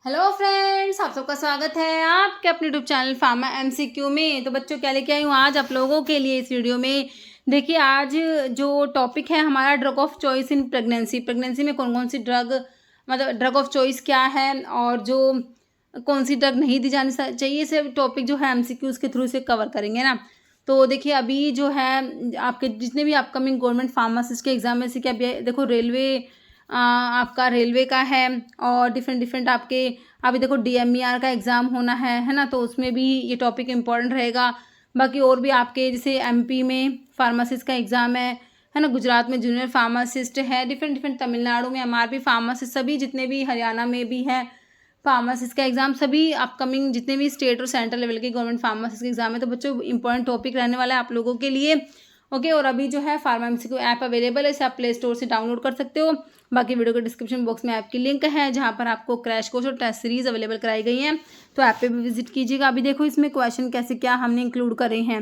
Hello friends, आप सबका स्वागत है आपके अपने यूट्यूब चैनल फार्मा एमसीक्यू में। तो बच्चों क्या लेके आई हूँ आज आप लोगों के लिए इस वीडियो में। देखिए आज जो टॉपिक है हमारा drug of choice in pregnancy. Pregnancy में कौन कौन सी ड्रग मतलब ड्रग ऑफ चॉइस क्या है और जो कौन सी ड्रग नहीं दी जानी चाहिए, से टॉपिक जो है एमसीक्यूज़ के थ्रू से कवर करेंगे ना। तो देखिए अभी जो है आपके जितने भी अपकमिंग गवर्नमेंट फार्मासिस्ट के एग्जाम में से क्या देखो रेलवे आपका रेलवे का है और डिफरेंट आपके अभी देखो डीएमईआर का एग्ज़ाम होना है ना। तो उसमें भी ये टॉपिक इम्पॉर्टेंट रहेगा। बाकी और भी आपके जैसे एमपी में फार्मासिस्ट का एग्ज़ाम है ना, गुजरात में जूनियर फार्मासिस्ट है, डिफरेंट तमिलनाडु में एमआरपी फार्मासिस्ट, सभी जितने भी हरियाणा में भी है फार्मासिस्ट का एग्ज़ाम, सभी अपकमिंग जितने भी स्टेट और सेंट्रल लेवल के गवर्नमेंट फार्मासिस्ट के एग्ज़ाम है। तो बच्चों इंपॉर्टेंट टॉपिक रहने वाला है आप लोगों के लिए। ओके, और अभी जो है फार्मा एमसीक्यू ऐप अवेलेबल है, इसे आप प्ले स्टोर से डाउनलोड कर सकते हो। बाकी वीडियो के डिस्क्रिप्शन बॉक्स में ऐप की लिंक है जहाँ पर आपको क्रैश कोर्स और टेस्ट सीरीज अवेलेबल कराई गई हैं, तो ऐप पे भी विजिट कीजिएगा। अभी देखो इसमें क्वेश्चन कैसे क्या हमने इंक्लूड करे हैं।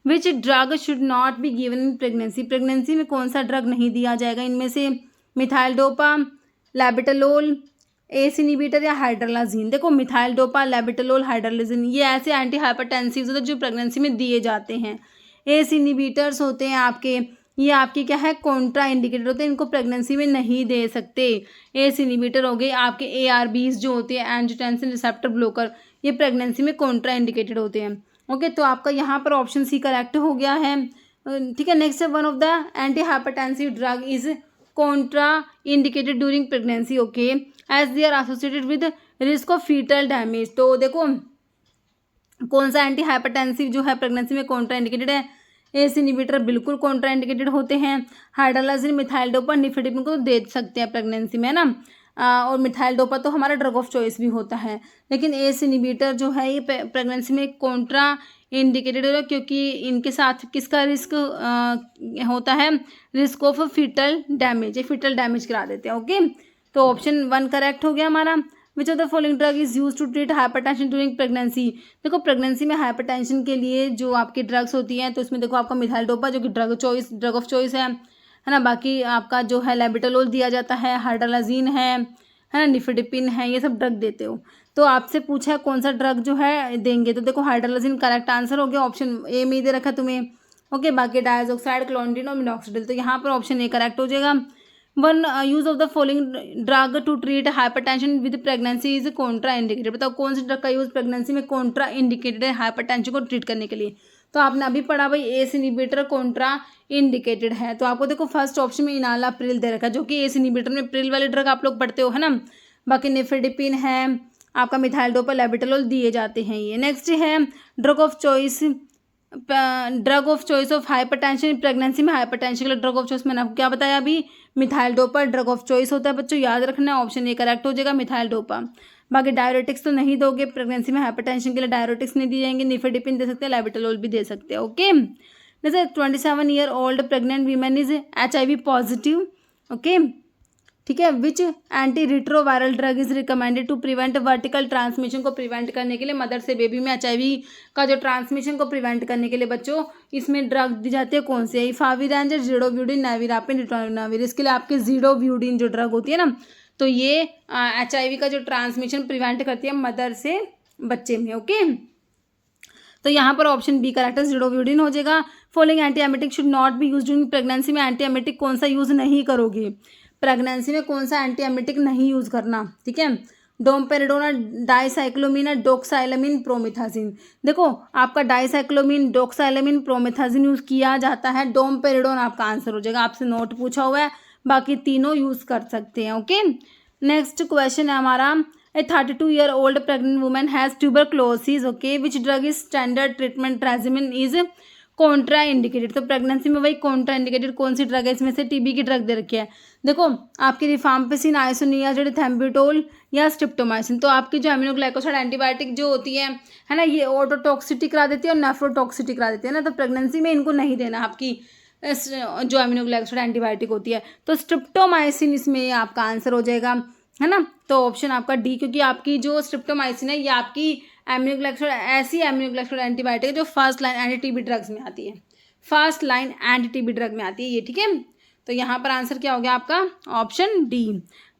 Which drug should not be given in pregnancy. Pregnancy में कौन सा ड्रग नहीं दिया जाएगा, इनमें से मिथाइल डोपा, लैबिटलोल, एस इनिबिटर या हाइड्रोलाजीन। देखो मिथाइल डोपा, लैबिटलोल, हाइड्रोलाजीन ये ऐसे एंटी हाइपरटेंसिव होते हैं जो प्रेगनेंसी में दिए जाते हैं। एस इनिबिटर्स होते हैं आपके, ये आपकी क्या है कॉन्ट्रा इंडिकेटेड होते हैं, इनको प्रेगनेंसी में नहीं दे सकते। एस इनिबिटर हो गए आपके एआरबीज जो होते हैं एंजियोटेंसिन रिसेप्टर ब्लॉकर, ये प्रेगनेंसी में कॉन्ट्रा इंडिकेटेड होते हैं। ओके, तो आपका यहाँ पर ऑप्शन सी करेक्ट हो गया है। ठीक है, नेक्स्ट है one of the anti hypertensive drug is contraindicated during pregnancy. Okay, as they are associated with risk of foetal damage. तो देखो कौन सा एंटी हाइपरटेंसिव जो है प्रेगनेंसी में कॉन्ट्रा इंडिकेटेड है, एस इनिबिटर बिल्कुल कॉन्ट्रा इंडिकेटेड होते हैं। हाइड्रोलाजिन, मिथाइल डोपा, निफेडिपिन को दे सकते हैं प्रेगनेंसी में ना। और मिथाइल डोपा तो हमारा ड्रग ऑफ चॉइस भी होता है, लेकिन एस इनिबिटर जो है ये प्रेगनेंसी में कॉन्ट्रा इंडिकेटेड है क्योंकि इनके साथ किसका रिस्क होता है, रिस्क ऑफ फीटल डैमेज, ये फीटल डैमेज करा देते हैं। ओके, तो ऑप्शन 1 करेक्ट हो गया हमारा। Which of the following drug is use to treat hypertension during pregnancy. देखो प्रेगनेंसी में हाइपरटेंशन के लिए जो आपकी ड्रग्स होती हैं, तो इसमें देखो आपका मिथाइल डोपा जो कि ड्रग ऑफ चॉइस है ना। बाकी आपका जो है लैबिटलोल दिया जाता है, हाइड्रोलाजीन है ना, निफेडिपिन है, ये सब ड्रग देते हो। तो आपसे पूछा है कौन सा ड्रग जो है देंगे, तो देखो हाइड्रोलाजीन करेक्ट आंसर हो गया, ऑप्शन ए में दे रखा तुम्हें। ओके, बाकी डायजोक्साइड, क्लोंडिन और मिनॉक्सिडिल, तो यहाँ पर ऑप्शन ए करेक्ट हो जाएगा। One use of the following drug to treat hypertension with pregnancy is contraindicated. बताओ कौन सी ड्रग का यूज प्रेगनेंसी में कॉन्ट्रा इंडिकेटेड है हाइपरटेंशन को ट्रीट करने के लिए। तो आपने अभी पढ़ा भाई एस इनिबिटर कॉन्ट्रा इंडिकेटेड है, तो आपको देखो फर्स्ट ऑप्शन में इनालाप्रिल दे रखा है, जो कि एस इनिबिटर में प्रिल वाले ड्रग आप लोग पढ़ते हो है ना। बाकी निफेडिपिन है आपका, मिथाइल डोपा, लैबिटलोल दिए जाते हैं ये। नेक्स्ट है drug of choice of hypertension pregnancy में। हाइपरटेंशन के लिए ड्रग ऑफ चॉइस मैंने आपको क्या बताया अभी, methyl dopa drug of choice होता है बच्चों, याद रखना है, ऑप्शन ए करेक्ट हो जाएगा मिथाइल डोपा। बाकी डायरेटिक्स तो नहीं दोगे प्रेगनेंसी में, हाइपरटेंशन के लिए डायरेटिक्स नहीं दी जाएंगे, निफेडिपिन दे सकते हैं, लैबिटलोल भी दे सकते हैं। ओके, जैसे 27 year old pregnant women is HIV positive. Okay, ठीक है, which anti retroviral drug is recommended to prevent vertical transmission को प्रिवेंट करने के लिए, मदर से बेबी में HIV का जो ट्रांसमिशन को प्रिवेंट करने के लिए बच्चों इसमें ड्रग दी जाती है कौन सी है, फाविरेंजर, ज़िडोव्यूडिन, नेविरापिन, रिटोनाविर। इसके लिए आपके ज़िडोव्यूडिन जो ड्रग होती है ना, तो ये HIV का जो ट्रांसमिशन प्रिवेंट करती है मदर से बच्चे में। ओके, तो यहाँ पर ऑप्शन बी करेक्ट है, ज़िडोव्यूडिन हो जाएगा। Following antiemetic should not be used in pregnancy में, एंटीएमेटिक कौन सा यूज़ नहीं करोगे प्रेगनेंसी में, कौन सा एंटीएमेटिक नहीं यूज़ करना। ठीक है, डोमपेरिडोना, डाइसाइक्लोमीन, डोक्साइलामिन, प्रोमिथाजिन। देखो आपका डाइसाइक्लोमीन, डोक्साइलामिन, प्रोमिथाजिन यूज़ किया जाता है, डोमपेरिडोन आपका आंसर हो जाएगा, आपसे नोट पूछा हुआ है, बाकी तीनों यूज़ कर सकते हैं। ओके, नेक्स्ट क्वेश्चन है हमारा, ए 32 year old pregnant women has tuberculosis. Okay, which drug is standard treatment regimen is Contra indicated. तो प्रेगनेंसी में वही कॉन्ट्रा इंडिकेटेड कौन सी ड्रग है, इसमें से टीबी की ड्रग दे रखी है। देखो आपकी रिफाम्पिसिन, आइसोनियाज़िड, थैम्बुटोल या स्ट्रिप्टोमाइसिन। तो आपकी जो अमीनोग्लाइकोसाइड एंटीबायोटिक जो होती है ना, ये ऑटोटॉक्सिटी करा देती है और नेफ्रोटॉक्सिटी करा देती है ना, तो प्रेगनेंसी में इनको नहीं देना आपकी जो अमीनोग्लाइकोसाइड एंटीबायोटिक होती है। तो स्ट्रिप्टोमाइसिन इसमें आपका आंसर हो जाएगा है ना, तो ऑप्शन आपका डी, क्योंकि आपकी जो स्ट्रिप्टोमाइसिन है ये आपकी एमिनोग्लाइकोसाइड ऐसी एमिनोग्लाइकोसाइड एंटीबायोटिक है जो first line anti TB drugs में आती है, first line anti TB drug में आती है ये। ठीक है, तो यहाँ पर आंसर क्या हो गया आपका, ऑप्शन डी।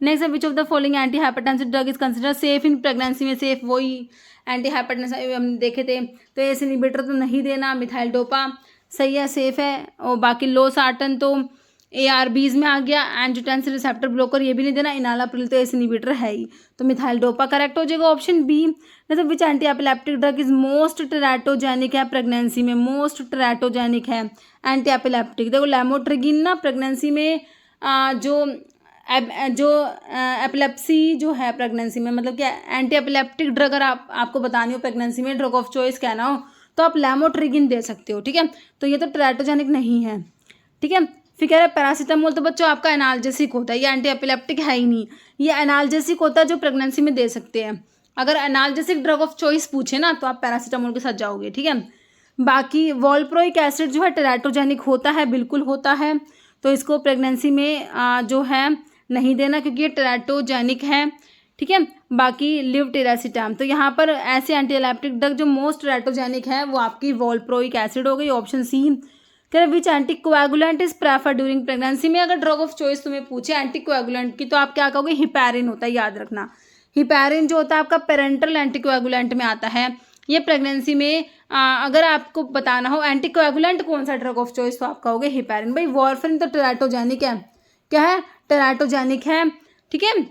नेक्स्ट है विच of the following anti hypertensive drug is consider safe in pregnancy में, सेफ वही एंटी हाइपरटेंसिव हम देखे थे, तो एस इनहिबिटर तो नहीं देना, मिथाइल डोपा सही है, सेफ है। और बाकी लो सार्टन तो ARBs में आ गया, एंजियोटेंसिन रिसेप्टर ब्लोकर ये भी नहीं देना, इनालाप्रिल तो एस इनहिबिटर है ही, तो मिथाइल डोपा करेक्ट हो जाएगा ऑप्शन बी। मतलब which anti epileptic drug is most teratogenic है प्रेगनेंसी में, मोस्ट टेराटोजेनिक है एंटी एपिलेप्टिक। देखो लैमोट्रिगिन ना प्रेगनेंसी में जो एपिलेप्सी जो है प्रेगनेंसी में, मतलब क्या एंटी एपिलेप्टिक ड्रग अगर आपको बतानी हो प्रेगनेंसी में, ड्रग ऑफ चॉइस कहना हो तो आप लैमोट्रिगिन दे सकते हो, ठीक है। तो ये तो टेराटोजेनिक नहीं है, ठीक है। फिर कह रहे हैं पैरासीटामोल, तो बच्चों आपका एनाल्जेसिक होता है, ये एंटी एपिलेप्टिक है ही नहीं, ये एनाल्जेसिक होता है जो प्रेगनेंसी में दे सकते हैं। अगर एनाल्जेसिक ड्रग ऑफ चॉइस पूछे ना तो आप पैरासीटामोल के साथ जाओगे, ठीक है। बाकी वॉल्प्रोइक एसिड जो है टेराटोजेनिक होता है, बिल्कुल होता है, तो इसको प्रेगनेंसी में जो है नहीं देना क्योंकि ये टेराटोजेनिक है, ठीक है। बाकी लिवटेरासिटाम, तो यहाँ पर ऐसे एंटी एपिलेप्टिक ड्रग जो मोस्ट टेराटोजेनिक है वो आपकी वॉल्प्रोइक एसिड हो गई, ऑप्शन सी। कह which anticoagulant is prefer during pregnancy में, अगर ड्रग ऑफ चॉइस तुम्हें पूछे एंटीकोएगुलेंट की तो आप क्या कहोगे, हिपैरिन होता है, याद रखना। हिपैरिन जो होता है आपका पेरेंटल एंटीकोएगुलेंट में आता है, ये प्रेगनेंसी में अगर आपको बताना हो एंटीकोएगुलेंट कौन सा ड्रग ऑफ चॉइस तो आप कहोगे हिपैरिन। भाई वॉरफेरिन तो टेराटोजेनिक है, क्या है, टेराटोजेनिक है, ठीक है,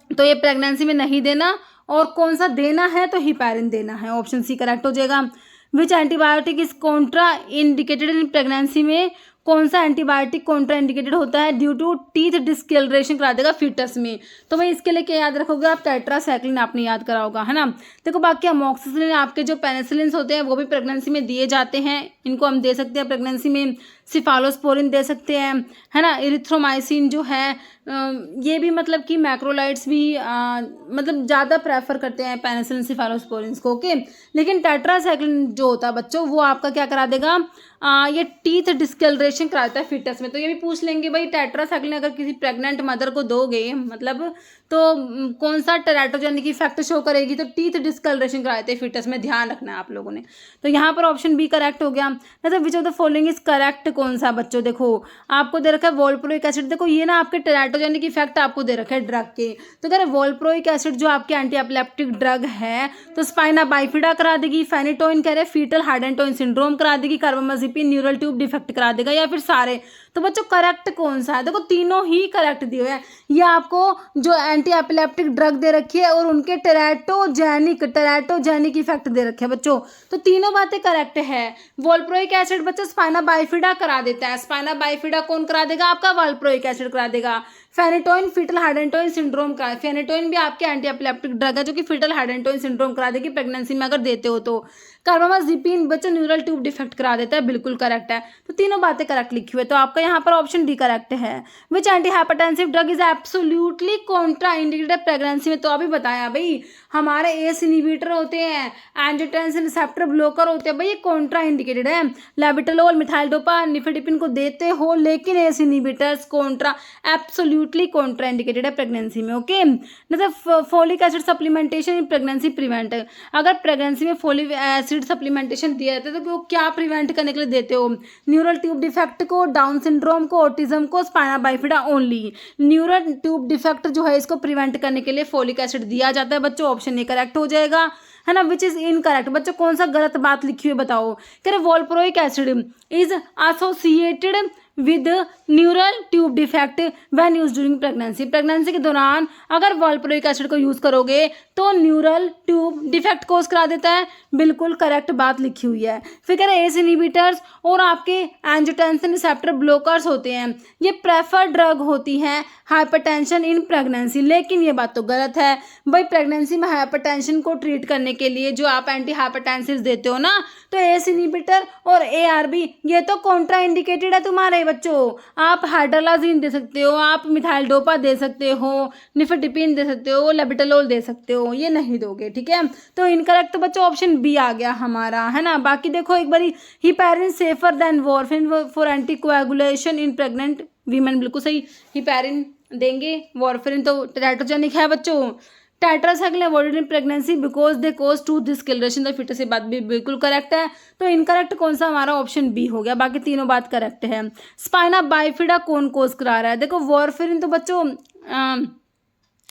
तो ये प्रेगनेंसी में नहीं देना, और कौन सा देना है तो हिपैरिन देना है, ऑप्शन सी करेक्ट हो जाएगा। Which antibiotic is contraindicated in pregnancy में, कौन सा एंटीबायोटिक कॉन्ट्रा इंडिकेटेड होता है ड्यू टू टीथ डिस्कलरेशन करा देगा फीटस में, तो भाई इसके लिए क्या याद रखोगे आप, टेट्रासाइक्लिन आपने याद करा होगा, है ना। देखो बाकी अमोक्सिसिलिन आपके जो पेनिसिलिन होते हैं वो भी प्रेगनेंसी में दिए जाते हैं, इनको हम दे सकते हैं प्रेगनेंसी में। सिफालोस्पोरिन दे सकते हैं, है ना। इरिथ्रोमाइसिन जो है ये भी मतलब कि मैक्रोलाइड्स भी मतलब ज़्यादा प्रेफर करते हैं पेनिसिलिन सिफालोस्पोरिन को, ओके। लेकिन टेट्रासाइक्लिन जो होता है बच्चों वो आपका क्या करा देगा, ये टीथ डिस्कलरेशन कराता है फिटस में, तो ये भी पूछ लेंगे भाई टेट्रासाइक्लिन अगर किसी प्रेग्नेंट मदर को दोगे मतलब तो कौन सा टेराटोजेनिक इफेक्ट शो करेगी, तो टीथ डिस्कलरेशन कराते हैं फिटस में, ध्यान रखना है आप लोगों ने। तो यहाँ पर ऑप्शन बी करेक्ट हो गया। मतलब विच of the following is correct, कौन सा बच्चों, देखो आपको दे रखा है वॉल्प्रोइक एसिड, देखो ये ना आपके टेराटोजेनिक इफेक्ट आपको दे रखा है ड्रग के, तो कह रहे वॉल्प्रोइक एसिड जो आपके एंटी एपिलेप्टिक ड्रग है तो स्पाइना बाइफिडा करा देगी, फेनिटोइन कह रहे फीटल हार्डेंटोइन सिंड्रोम करा देगी, कार्बामाजिपिन न्यूरल ट्यूब डिफेक्ट करा देगा, या फिर सारे। तो बच्चों करेक्ट कौन सा है, देखो तीनों ही करेक्ट दिए हुए हैं, ये आपको जो एंटी एपिलेप्टिक ड्रग दे रखी है और उनके टेराटोजेनिक इफेक्ट दे रखे हैं बच्चों, तो तीनों बातें करेक्ट है। वॉल्प्रोइक एसिड बच्चों स्पाइना बाइफिडा करा देता है, स्पाइना बाइफिडा कौन करा देगा, आपका वॉल्प्रोइक एसिड करा देगा। फेनिटोइन फीटल हार्डेंटोइन सिंड्रोम करा, फेनिटोइन भी आपके एंटी एपिलेप्टिक ड्रग है जो कि फीटल हार्डेंटोइन सिंड्रोम करा देगी प्रेगनेंसी में अगर देते हो तो। कार्बामाजिपिन बच्चों न्यूरल ट्यूब डिफेक्ट करा देता है, बिल्कुल करेक्ट है, तो तीनों बातें करेक्ट लिखी हुई है, तो आपका यहाँ पर ऑप्शन डी करेक्ट है। Which anti hypertensive drug is absolutely Contra indicated pregnancy में, तो अभी बताया भाई हमारे एस इनहिबिटर होते हैं, एंजियोटेंसिन रिसेप्टर ब्लोकर होते हैं, भाई ये कॉन्ट्रा इंडिकेटेड है। लैबिटोलोल मिथाइल डोपा निफेडिपिन को देते हो लेकिन S inhibitors Contra absolutely Contra indicated है प्रेगनेंसी में, ओके। मतलब folic acid supplementation in pregnancy prevent, अगर प्रेगनेंसी में फोलिक एसिड सप्लीमेंटेशन दिया जाता है तो वो क्या प्रिवेंट करने के लिए देते हो, न्यूरल ट्यूब डिफेक्ट को, डाउन सिंड्रोम को, ऑटिज्म को, spina bifida only. Neural tube defect जो है इसको प्रिवेंट करने के लिए फोलिक एसिड दिया जाता है बच्चों, ऑप्शन ए करेक्ट हो जाएगा, है ना। विच इज इनकरेक्ट बच्चों, कौन सा गलत बात लिखी हुई बताओ, कह रहे valproic acid is associated with neural tube defect when use during pregnancy, pregnancy के दौरान अगर वॉल्प्रोइक एसिड को यूज करोगे तो न्यूरल ट्यूब डिफेक्ट कोज करा देता है, बिल्कुल करेक्ट बात लिखी हुई है। फिर कह रहे एस इनहिबिटर्स और आपके एंजियोटेंसिन रिसेप्टर ब्लोकर्स होते हैं, ये प्रेफर्ड ड्रग होती है हाइपरटेंशन इन प्रेगनेंसी, लेकिन ये बात तो गलत है भाई। प्रेगनेंसी में हाइपरटेंशन को ट्रीट करने के लिए जो आप एंटी हाइपरटेंसिव देते हो ना, तो एस इनहिबिटर और ARB ये तो कॉन्ट्रा इंडिकेटेड है तुम्हारे बच्चों। आप हाइड्रोलाजीन दे सकते हो, आप मिथाइल डोपा दे सकते हो, निफेडिपिन दे सकते हो, लेबिटोलोल दे सकते हो, ये नहीं दोगे, ठीक है। तो इनकरेक्ट तो बच्चों ऑप्शन बी आ गया हमारा, है ना। बाकी देखो एक बारी, heparin safer than warfarin for anticoagulation in pregnant women, बिल्कुल सही, हिपैरिन देंगे। वॉरफिन तो टेराटोजेनिक है बच्चों। Tetracycline avoided in pregnancy because they cause to discolouration the foetus, ये बात भी बिल्कुल करेक्ट है, तो इनकरेक्ट कौन सा हमारा ऑप्शन बी हो गया, बाकी तीनों बात करेक्ट है। स्पाइना बाइफिडा कौन कोज करा रहा है, देखो वॉरफिन तो बच्चों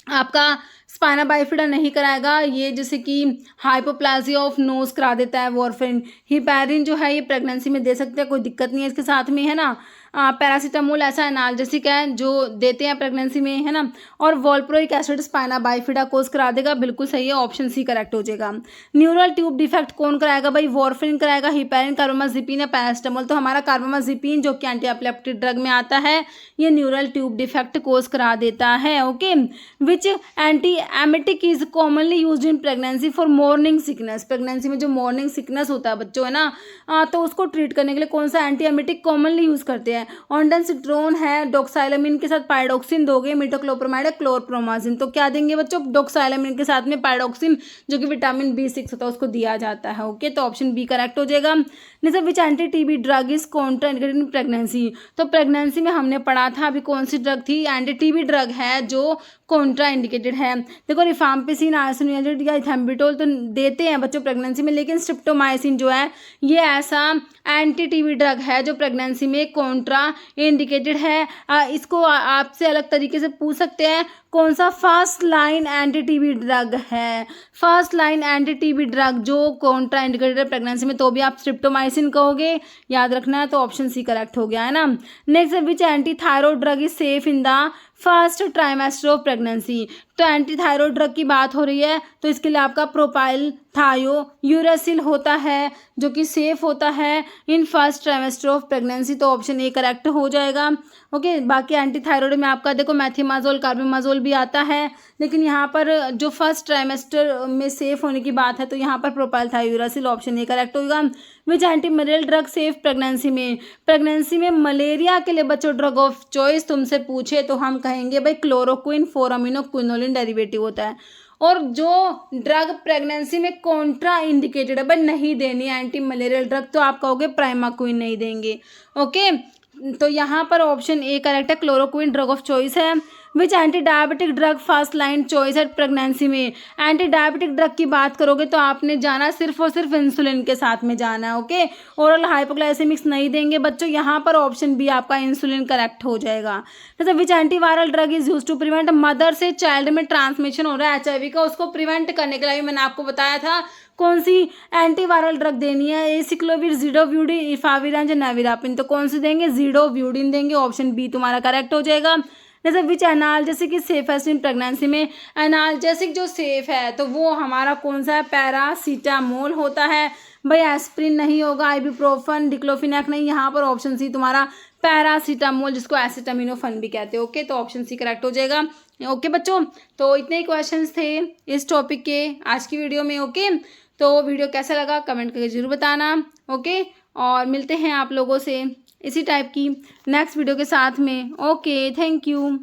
आपका स्पाइना बाइफिडा नहीं कराएगा ये, जैसे कि हाइपोप्लाजिया ऑफ नोज करा देता है वारफेरिन। हिपैरिन जो है ये प्रेगनेंसी में दे सकते हैं, कोई दिक्कत नहीं है इसके साथ में, है ना। पैरासीटामोल ऐसा एनाल्जेसिक है जो देते हैं प्रेगनेंसी में, है ना। और वॉल्प्रोइक एसिड स्पाइना बाइफिडा कोर्स करा देगा, बिल्कुल सही है, ऑप्शन सी करेक्ट हो जाएगा। न्यूरल ट्यूब डिफेक्ट कौन कराएगा भाई, वारफेरिन कराएगा, हिपैरिन, कार्बामाजिपिन या पैरासीटामोल। तो हमारा कार्बामाजिपिन जो कि एंटी एपिलेप्टिक ड्रग में आता है, ये न्यूरल ट्यूब डिफेक्ट कोर्स करा देता है। Okay, which anti emetic is commonly use in pregnancy for morning sickness. Pregnancy में जो मॉर्निंग सिकनेस होता है बच्चों, है ना, तो उसको ट्रीट करने के लिए कौन सा एंटी एमेटिक कॉमनली यूज करते हैं। ऑन्डेंसिट्रोन है, डोक्साइलामिन के साथ पायरोक्सिन दोगे, मिटोक्लोप्रोमाइड, क्लोरप्रोमाजिन। तो क्या देंगे बच्चों, डोक्साइलामिन के साथ में पायरोक्सिन जो कि विटामिन B6 होता है उसको दिया जाता है। ओके, तो ऑप्शन बी करेक्ट हो जाएगा। जैसे which anti TB drug is contraindicated in pregnancy. तो प्रेगनेंसी में हमने पढ़ा था अभी कौन सी ड्रग थी, एंटी टीबी ड्रग है जो कॉन्ट्रा इंडिकेटेड है। देखो रिफाम्पिसिन, आइसोनियाजिड या इथेम्बिटोल तो देते हैं बच्चों प्रेगनेंसी में, लेकिन स्ट्रिप्टोमाइसिन जो है ये ऐसा एंटी टीबी ड्रग है जो प्रेगनेंसी में कॉन्ट्रा इंडिकेटेड है। इसको आपसे अलग तरीके से पूछ सकते हैं, कौन सा first line anti TB drug है। First line anti TB drug जो कॉन्ट्रा इंडिकेटेड है प्रेगनेंसी में, तो भी आप स्ट्रिप्टोमाइसिन कहोगे, याद रखना है। तो ऑप्शन सी करेक्ट हो गया, है ना। Next, which anti thyroid drug is safe in the first trimester of pregnancy. तो एंटी थायरॉइड ड्रग की बात हो रही है, तो इसके लिए आपका प्रोपाइल थायो यूरासिल होता है जो कि सेफ होता है in first trimester of pregnancy. तो ऑप्शन ए करेक्ट हो जाएगा। ओके, बाकी एंटी थायरॉइड में आपका देखो मैथिमाजोल, कार्बिमाजोल भी आता है, लेकिन यहाँ पर जो फर्स्ट ट्राइमेस्टर में सेफ होने की बात है तो यहाँ पर प्रोपाइल थायो यूरासिल, ऑप्शन ए करेक्ट होगा। Which anti malarial drug safe pregnancy में। प्रेगनेंसी में मलेरिया के लिए बच्चों ड्रग ऑफ चॉइस तुमसे पूछे तो हम कहेंगे भाई क्लोरोक्विन, 4-अमीनो-क्विनोलिन डेरिवेटिव होता है। और जो ड्रग प्रेगनेंसी में कॉन्ट्रा इंडिकेटेड है भाई नहीं देनी एंटी मलेरियल ड्रग, तो आप कहोगे प्राइमाक्विन नहीं देंगे। ओके, तो यहाँ पर ऑप्शन ए करेक्ट है, क्लोरोक्विन ड्रग ऑफ चॉइस है। Which anti diabetic drug first line choice at pregnancy में। एंटी डायबिटिक ड्रग की बात करोगे तो आपने जाना सिर्फ और सिर्फ इंसुलिन के साथ में जाना है। ओके, ओरल हाइपोग्लाइसेमिक्स नहीं देंगे बच्चों, यहाँ पर ऑप्शन बी आपका इंसुलिन करेक्ट हो जाएगा। जैसे which antiviral drug is use to prevent mother से चाइल्ड में ट्रांसमिशन हो रहा है HIV का, उसको प्रिवेंट करने के लिए मैंने आपको बताया था कौन सी एंटीवायरल ड्रग देनी है, एसिक्लोविर, जिडोव्यूडिन, इफाविरान या नेविरापिन। तो कौन सी देंगे, जिडोव्यूडिन देंगे, ऑप्शन बी तुम्हारा करेक्ट हो जाएगा। जैसे which analgesic is safest in pregnancy में। एनाल्जेसिक जो सेफ है तो वो हमारा कौन सा है, पैरासीटामोल होता है भाई, एस्प्रिन नहीं होगा, आइबुप्रोफन, डिक्लोफिनैक नहीं, यहाँ पर ऑप्शन सी तुम्हारा पैरासीटामोल जिसको एसिटामिनोफन भी कहते हैं। ओके, तो ऑप्शन सी करेक्ट हो जाएगा। ओके बच्चों, तो इतने ही क्वेश्चंस थे इस टॉपिक के आज की वीडियो में। ओके, तो वीडियो कैसा लगा कमेंट करके जरूर बताना। ओके, और मिलते हैं आप लोगों से इसी टाइप की नेक्स्ट वीडियो के साथ में। Okay, thank you.